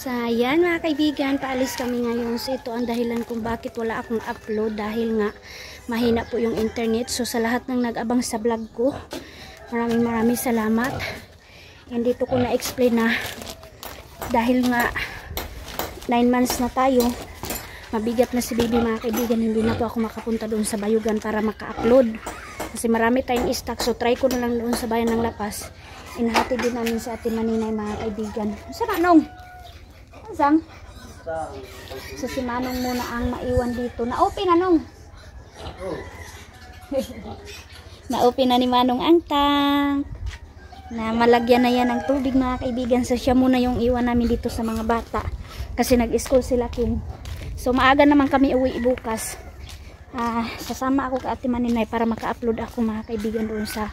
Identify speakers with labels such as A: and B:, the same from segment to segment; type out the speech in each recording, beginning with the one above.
A: So, ayan mga kaibigan, paalis kami ngayon. So, ito ang dahilan kung bakit wala akong upload dahil nga mahina po yung internet. So, sa lahat ng nag-abang sa vlog ko, maraming salamat. And dito ko na-explain na dahil nga 9 months na tayo, mabigat na si baby mga kaibigan, hindi na po ako makapunta doon sa Bayugan para maka-upload. Kasi marami tayong stock. So, try ko na lang doon sa bayan ng Lapas. Inahati din namin sa Ate Maninay mga kaibigan. Saan Manong? Saan? So si Manong muna ang maiwan dito. Na-open na nung. Na-open na ni Manong ang tank. Na malagyan na yan ng tubig mga kaibigan. So siya muna yung iwan namin dito sa mga bata. Kasi nag-school sila King. So maaga naman kami uwi bukas. Sasama ako kay Ate Maninay para maka-upload ako mga kaibigan doon sa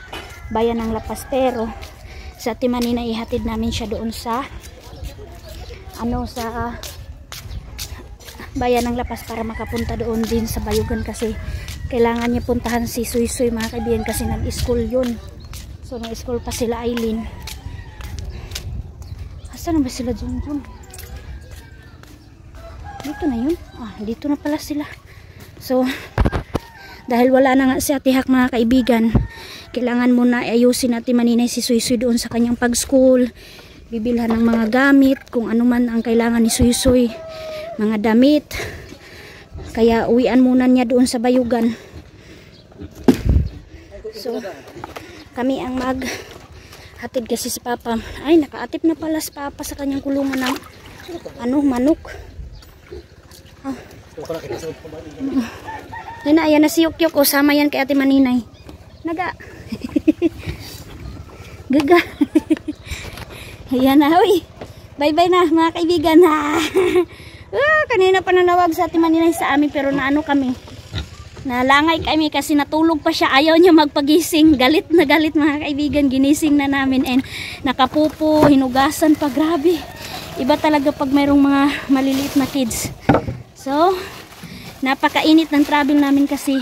A: bayan ng Lapas. Pero sa Ate Maninay ihatid namin siya doon sa sa bayan ng Lapas para makapunta doon din sa Bayugan kasi kailangan niya puntahan si Suy mga kaibigan kasi nag-school yun. So nag-school pa sila Aileen. Asan na ba sila Junjun? Dito na yun? Dito na pala sila. So dahil wala na nga si Ate Hak mga kaibigan, kailangan muna ayusin natin Maninay si Suy doon sa kanyang pag-school. Bibilhan ng mga gamit, kung ano man ang kailangan ni Suy, mga damit. Kaya uwian muna niya doon sa Bayugan. So, kami ang maghatid kasi si Papa. Ay, nakaatip na pala si Papa sa kanyang kulungan ng manok. Ayan na si Yukyuk, sama yan kay Ate Maninay. Naga. Gaga. Ayan na, uy. Bye-bye na, mga kaibigan. Kanina pa nanawag sa Ate Maninay sa amin, pero naano kami. Nalangay kami kasi natulog pa siya. Ayaw niya magpagising. Galit na galit, mga kaibigan. Ginising na namin and nakapupo, hinugasan pa. Grabe. Iba talaga pag mayroong mga maliliit na kids. So, napakainit ng travel namin kasi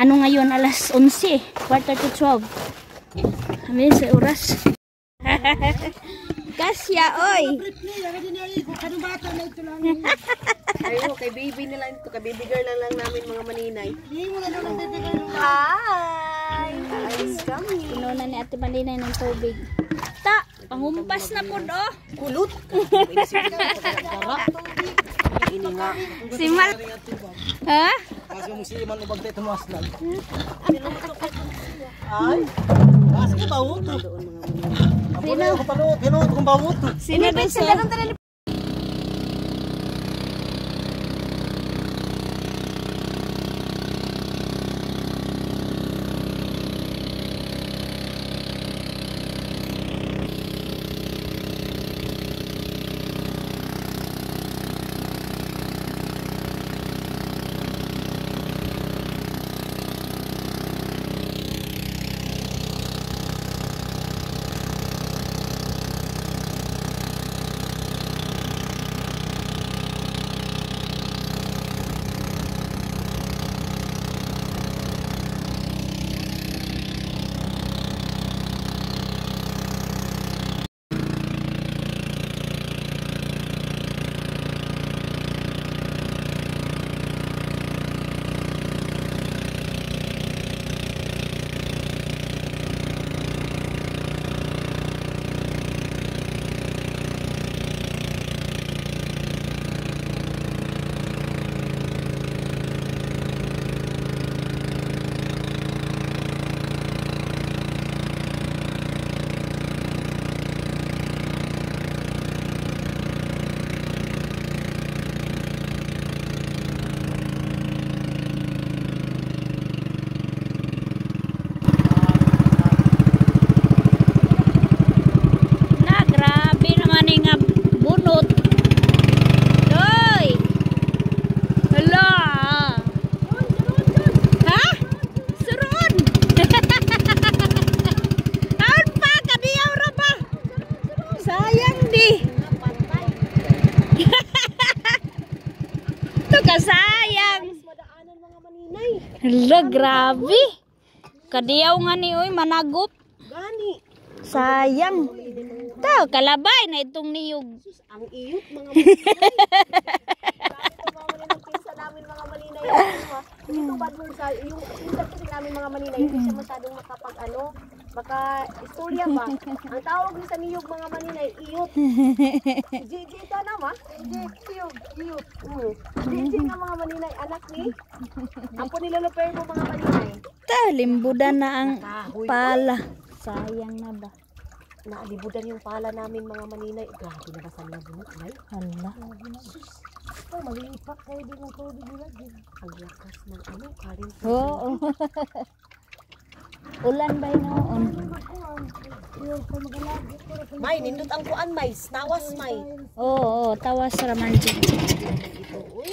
A: ngayon, alas 11, quarter to 12. Kami sa oras. Kasya, oy.
B: Ayo, kay baby nila ito. Kay baby girl lang namin mga Maninay.
A: Hi! Ice coming. Pinuna ni Ate Maninay ng tubig. Pangumpas na po do.
B: Kulot. Ini nga.
A: Si Mal. Ha?
B: Kasi yung si Man ibagtay tumas lang. Ay. Kasi ka bawo to.
A: Sino?
B: Sino kung bawo to?
A: Sino ba siya? Hala, grabe. Kadiyaw nga ni, oy, managop.
B: Gani.
A: Sayang. Tao, kalabay na itong niyog.
B: Ang iyot mga maninay. Pinsa namin mga maninay. Ito ba dun sa yung pinsan kasi namin mga maninay, hindi siya masyadong maka-istorya ba? Ang tawag niya sa niyog mga maninay, iyot. JJ ito naman. Iyot. JJ nga mga maninay, anak ni. Apo nila Luper mo mga maninay.
A: Limbudan na ang pala. Sayang na ba?
B: Naalibudan yung pala namin mga maninay. Grabe na ba sa mga bunot, nay?
A: Hala.
B: Oh, maliipak kayo din ng tubig nila. Ang lakas ng ano, karin.
A: Oo. Ulan ba noon?
B: May, nindot ang kuan, may. Tawas, may.
A: Oo, tawas raman dyan.
B: Ito, uy.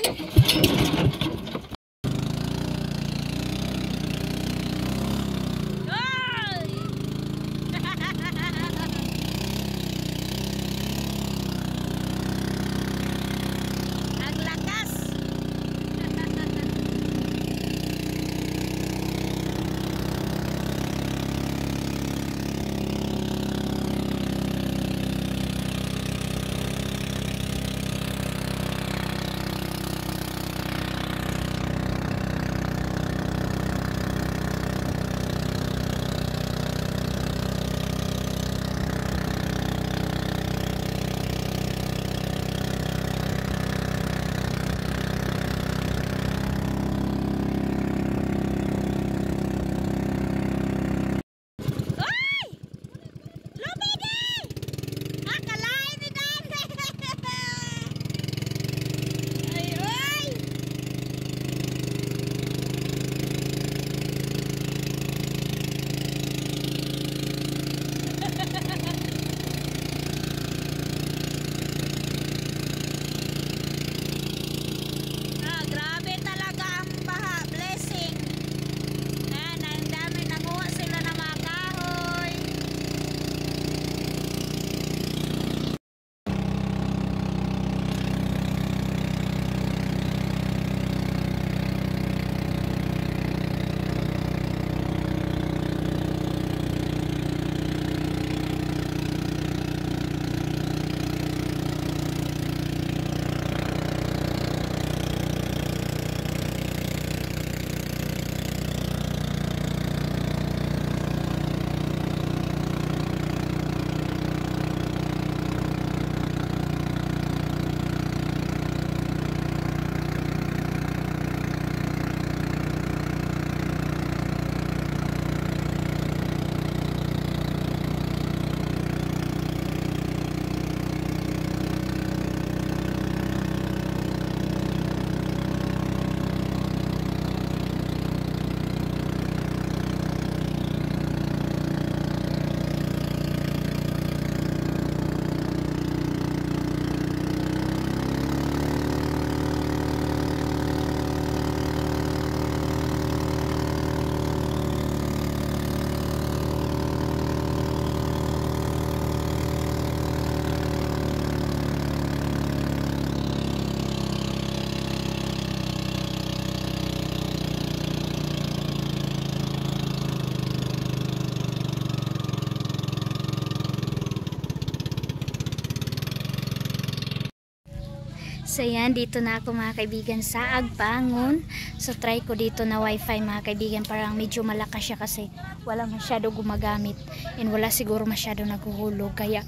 A: So yan, dito na ako mga kaibigan sa Agbangon. So try ko dito na wifi mga kaibigan, parang medyo malakas siya kasi wala masyado gumagamit and wala siguro masyado naghuhulog. Kaya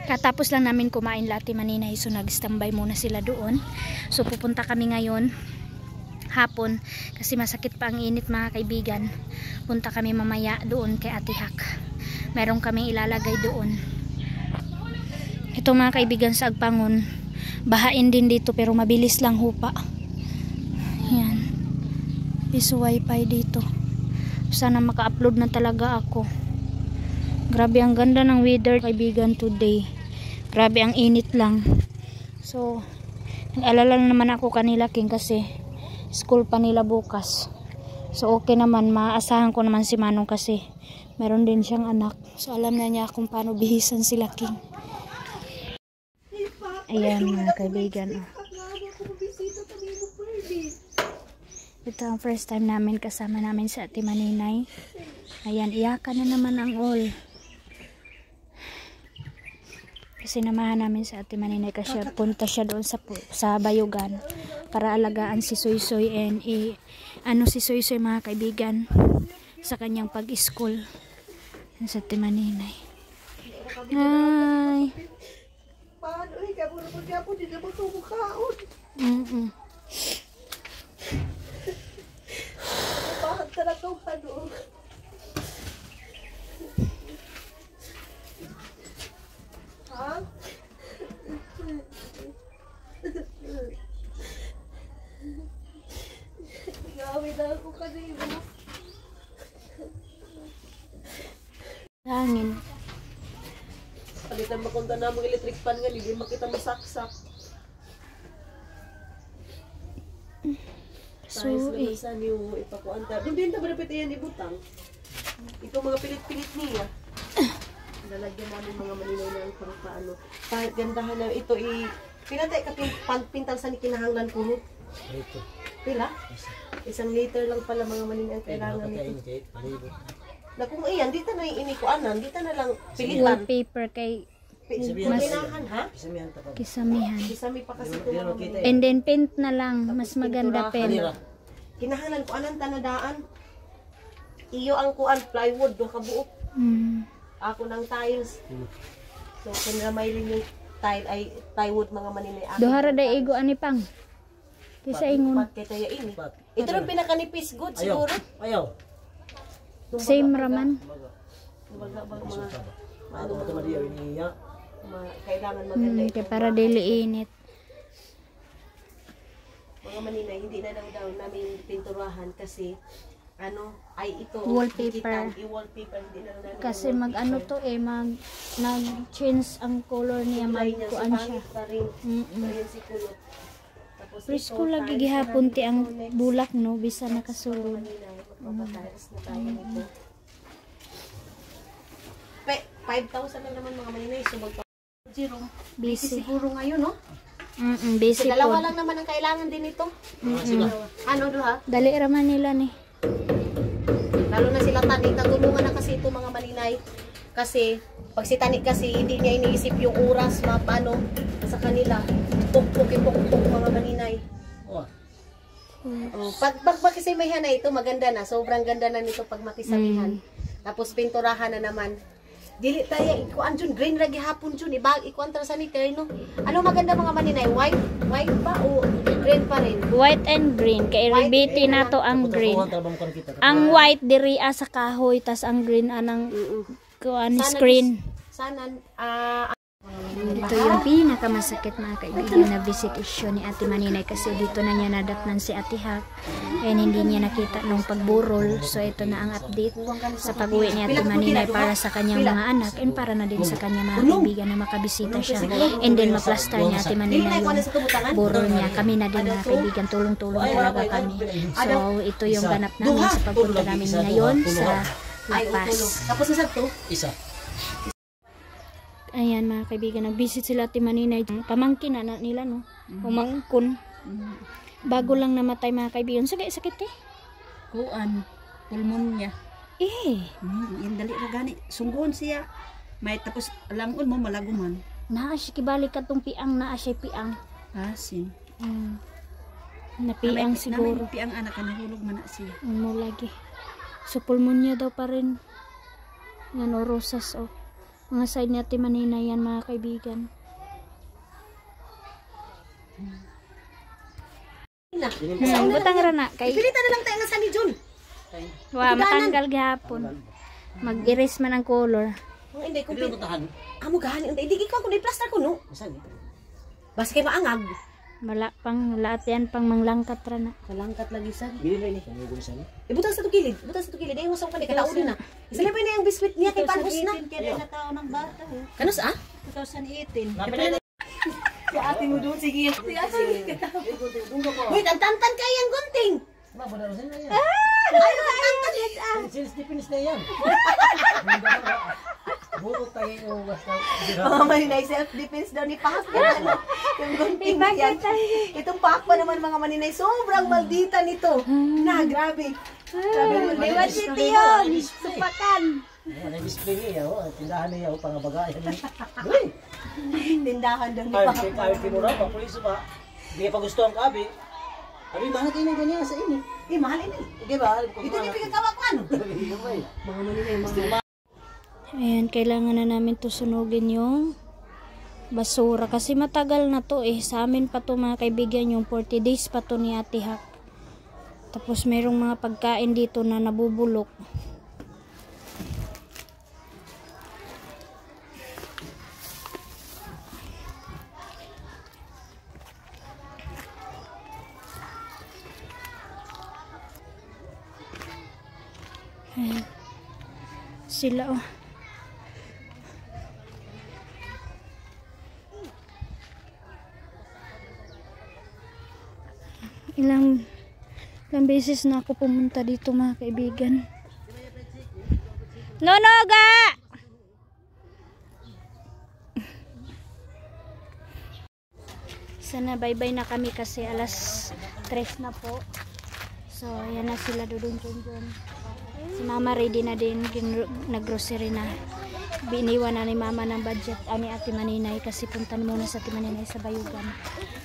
A: katapos lang namin kumain Lati Maninay, so nag-standby muna sila doon. So pupunta kami ngayon hapon kasi masakit pa ang init mga kaibigan. Punta kami mamaya doon kay Ate Hak. Meron kaming ilalagay doon. Ito mga kaibigan sa Agbangon, bahain din dito pero mabilis lang hupa. Yan, piso wifi dito. Sana maka-upload na talaga ako. Grabe ang ganda ng weather kaibigan today. Grabe ang init lang. So nag-alala naman ako kanila King kasi school pa nila bukas. So okay naman, maaasahan ko naman si Manong kasi meron din siyang anak. So alam na niya kung paano bihisan sila King. Ayan mga kaibigan. Ito ang first time namin kasama namin sa Ate Maninay. Ayan, iyakan na naman ang all. sinamahan namin sa Ate Maninay kasi punta siya doon sa Bayugan para alagaan si Soy and si Soy mga kaibigan sa kanyang pag-school sa Ate Maninay. Hi.
B: Paano eh, kaya mo naman kaya po, di naman kumukhaon. Bakit talaga ano? Ha? Gawin na ako kanina.
A: Hangin.
B: Palitan makunta na mga electric fan nga, hindi makita masaksak.
A: So,
B: naman sa niyo ipakuan ta. Din ta berapit yan ibutang. Ito mga pilit-pilit niya. Lalagyan namin mga maninay na pang paano. Gandahan na ito pinatay ka pintang sa kinahanglan kuno. Pila? 1 liter lang pala mga maninay kailangan nito. Na kung iyan, dito na inikuanan, dito na lang pilitan.
A: Wallpaper kay
B: Pinahan, ha?
A: Kisamihan.
B: Kisami pa kasi ito mga maninay.
A: And then paint na lang, mas maganda pen.
B: Kinahanglan ko anang tanadaan. Iyo ang kuan plywood do kabuok. Ako ng tiles. So kung may yung tile ay plywood mga maninay.
A: Dohara day igo ani pang. Kisa ingon.
B: Kita ya ini. Ito rin pinakanipis good siguro.
C: Ayaw.
A: Same raman.
B: Kailangan maganda ito.
A: Kaya para dili init.
B: Mga maninay, hindi na lang daw namin pinturahan kasi ito
A: Wallpaper.
B: I-wallpaper hindi na lang namin.
A: Kasi nag-change ang color niya, magkuan siya.
B: Ayan si kulot. Tapos
A: Presko lagi gihapon ti ang bulak no, bisa nakasulod.
B: magpapatiles na tayo nito. 5,000 lang naman mga maninay. So zero.
A: Busy.
B: Siguro ngayon, no?
A: Busy
B: Kasi dalawa
A: po.
B: lang naman ang kailangan din ito. Ano do ha?
A: Dali raman nila ni.
B: Lalo na sila Tani, natulungan na kasi ito mga maninay. Kasi, pag si Tani kasi, hindi niya iniisip yung oras, paano sa kanila. Puk-puk-puk-puk mga maninay. Pag kasi may hana ito, maganda na. Sobrang ganda na nito pag makisamihan. Tapos pinturahan na naman. Dili tayo, ikuan dyan, green lagi hapon dyan. Ikuan tra sa ni no? Ano maganda mga maninay? White ba o green pa rin?
A: White and green. Kay rebiti na to ang green. Ang white diri sa kahoy, tas ang green anang kuan screen.
B: Sana,
A: Ito yung pinakamasakit mga kaibigan na visitation ni Ate Maninay kasi dito na niya nadatnan si Ate Hak and hindi niya nakita nung pagburol. So ito na ang update sa pag-uwi ni Ate Maninay para sa kanyang mga anak and para na din sa kanyang mga kaibigan na makabisita siya and then maplaster niya Ate Maninay yung burol niya. Kami na din mga kaibigan, tulong-tulong talaga kami. So ito yung ganap namin sa pagpunta namin ngayon sa La Paz.
B: Tapos isa to?
C: Isa.
A: Ayan mga kaibigan, nag-visit sila Ate Maninay. Pamangkin na nila no. Umangkon. Bago lang namatay mga kaibigan. Sakit eh.
D: Kuan, pulmonya. Yung dali ra gani. Sungguhon siya. May tapos alangon mo malaguman.
A: Naa siya kibalik katong piang, naa siya piang.
D: Asin.
A: Napiang siguro.
D: Namin piang anak na hulog man na siya.
A: Mo lagi. So pulmonya daw pa rin. Yan o rosas o. Mga side ni Ate Maninay yan mga kaibigan. Butang rana kay.
B: Pilitan na lang tayo nga sa ni Jun.
A: Wa matanggal gihapon. Mag-erase man ang color.
B: Hindi ko
C: Hindi mo tahan.
B: amo gani hindi ikaw ko plaster ko no.
C: Saan?
B: Basta kay maangag.
A: Wala yan pang manglangkat rana.
B: Kalangkat lagi sa.
C: Bili na ini. Kami gulo saan.
B: Ibutang sa tukilid. Ay usaw ka ni katao din na. Isa na yung biscuit niya kay panhus na.
D: Kaya na tao ng bata.
B: Kanus
D: 2018.
B: Si ate mo doon sige. Si ate. Wait, ang tantan kay ang gunting.
C: Mabada rin na yan.
B: Ay, ang tantan head ah.
C: Sales defense na yan. Bukod tayo yung basta.
B: Mga maninay, self-defense daw ni Pak. Yung gunting yan. Itong Pak pa naman mga maninay, sobrang maldita nito. Na, grabe. Dewan City yun. Supakan.
C: Ano yung display niya, tindahan niya, pangabagayan niya. Uy!
B: Tindahan daw ni
C: Kahit pinura pa, puliso ba? Hindi pa gusto ang kabi. Abi, mahal kayo ng ganyan sa ini.
B: mahal ini.
C: Okay ba?
B: Ito ni pigagawa ko ano? Mga maninay, mga.
A: Ayan, kailangan na namin to sunugin yung basura. Kasi matagal na to eh. Sa amin pa to mga kaibigan, yung 40 days pa to ni Ate Hak. Tapos merong mga pagkain dito na nabubulok. Ayan. Sila oh. Ilang beses na ako pumunta dito mga kaibigan. Nonoga! Sana bye-bye na kami kasi alas 3 na po. So, ayan na sila doon. Si mama ready na din, nag-grocery na. Biniwan na ni mama ng budget ni Ate Maninay kasi puntan muna sa Ate Maninay sa Bayugan.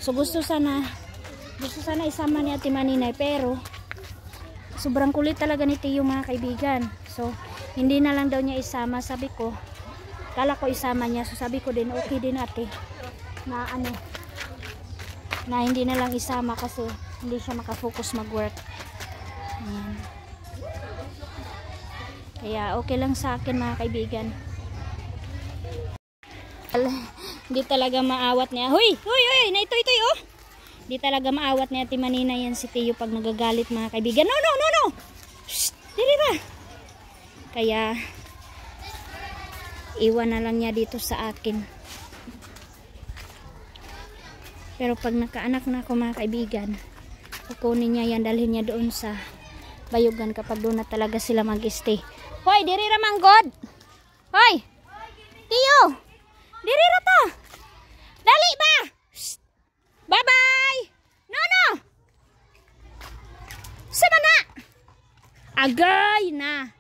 A: So, gusto sana isama ni Ate Maninay pero sobrang kulit talaga ni Tiyo mga kaibigan. So, hindi na lang daw niya isama. Sabi ko, kala ko isama niya. So, sabi ko din, okay din ate na na hindi na lang isama kasi hindi siya makafocus mag-work. Ayan. Kaya okay lang sa akin mga kaibigan. Hindi talaga maawat niya. Huy! Na ito oh! Hindi talaga maawat niya Ate Maninay yan si Tiyo pag nagagalit mga kaibigan. No! Shh! Dili ba? Kaya iwan na lang niya dito sa akin. Pero pag nakaanak na ako mga kaibigan, kukunin niya yan, dalhin niya doon sa Bayugan kapag doon na talaga sila mag-stay. Hoy, diri ra manggod. Hoy. Tiyo. Diri ra ta. Dali ba? Shh. Bye-bye. No. Sama na. Agay na.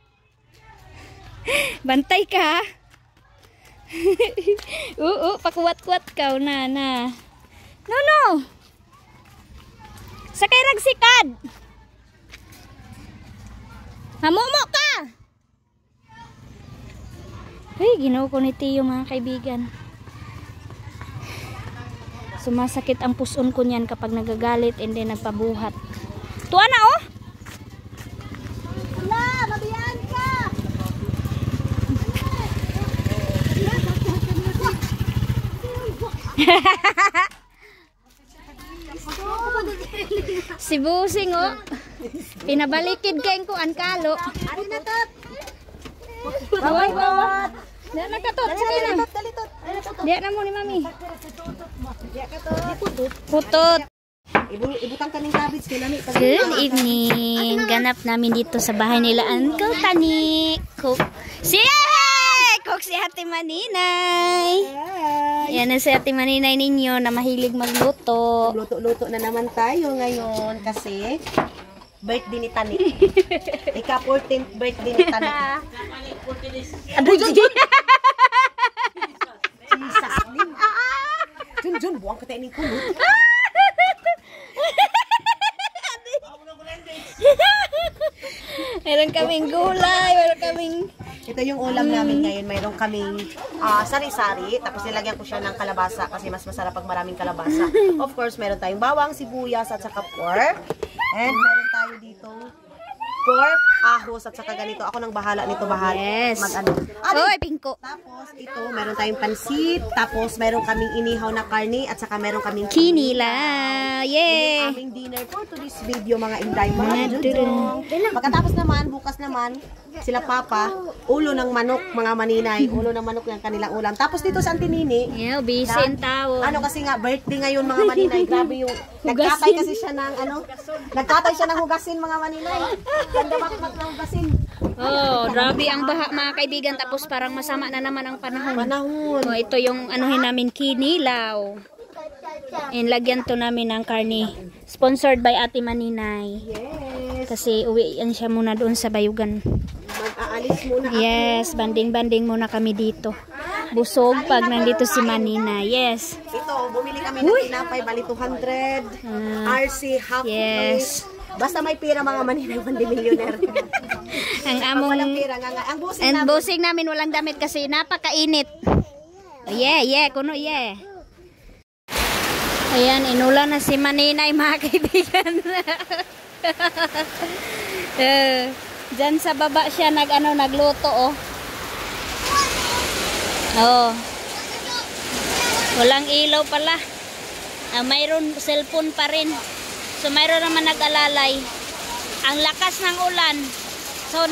A: Bantay ka. Pakuwat-kuwat ka na. No. Sakay ragsikad. Hamumo ka. Ay, ginawa ko ni Tiyo mga kaibigan. Sumasakit ang puson ko niyan kapag nagagalit and then nagpabuhat. Tuwa na oh.
B: Ala, mabiyan ka.
A: Si Busing oh. Pinabalikid kayong kuan kalo.
B: Ari na tot.
A: Baway. Diya na katot. Sige na. Diya na mo ni mami. Putot.
B: Ibutang ka ng cabbage kay lami.
A: Good evening. Ganap namin dito sa bahay nila Uncle Tani. Cook si Ate Maninay. Yan na si Ate Maninay ninyo na mahilig magluto.
B: Luto-luto na naman tayo ngayon kasi birthday ni Tani. Ika-14th birthday ni Tani. Jun, buwang ka tayo ng kulot.
A: Meron kaming gulay, meron kaming...
B: Ito yung ulam namin ngayon. Mayroon kaming sari-sari. Tapos nilagyan ko siya ng kalabasa kasi mas masarap pag maraming kalabasa. Of course, meron tayong bawang, sibuyas at saka pork. And meron tayo dito pork, ahos at saka ganito. Ako nang bahala nito.
A: Yes.
B: Mag-ano.
A: Hoy, pingko.
B: Tapos ito, meron tayong pansit. Tapos meron kaming inihaw na karne at saka meron kaming
A: Kinila.
B: Yung
A: Yeah.
B: aming dinner for today's video mga inday, mga judong. Pagkatapos naman, bukas naman, sila Papa, ulo ng manok, mga maninay. Ulo ng manok yung kanilang ulam. Tapos dito sa Auntie Nini,
A: Yeah, busy in tao.
B: ano kasi nga, birthday ngayon mga maninay. Grabe yung, nagkatay kasi siya ng, nagkatay siya ng hugasin mga maninay. Ganda makmak na hugasin.
A: Oh, grabe ang baha mga kaibigan. Tapos parang masama na naman ang panahon.
B: Panahon.
A: Oh, ito yung anuhin namin kinilaw. Inlagyan to namin ng karne. Sponsored by Ate Maninay.
B: Yes.
A: Kasi uwian siya muna doon sa Bayugan.
B: Mag-aalis muna ako.
A: Yes, banding-banding muna kami dito. Busog pag nandito si Maninay. Yes.
B: Ito, bumili kami ng tinapay, bali 200. RC, half
A: Yes.
B: plate. Basta may pira mga Maninay, hindi millionaire.
A: Ang
B: Walang
A: among
B: pira, ang busing
A: and
B: namin.
A: busing namin walang damit kasi napakainit. Yeah, kuno yeah. Ayan, inulan na si Maninay mga kaibigan. Diyan sa baba siya nagluto oh. Oh. Walang ilaw pala. Mayroon cellphone pa rin. So mayroon naman nag-alalay. Ang lakas ng ulan. So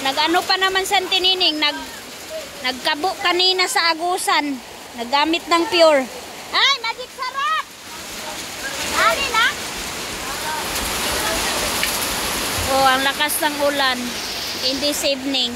A: nag-ano pa naman sa tinining, nagkabo kanina sa agusan. Naggamit ng pure. Ay, magic sarap. Ali na. Oh, ang lakas ng ulan in this evening.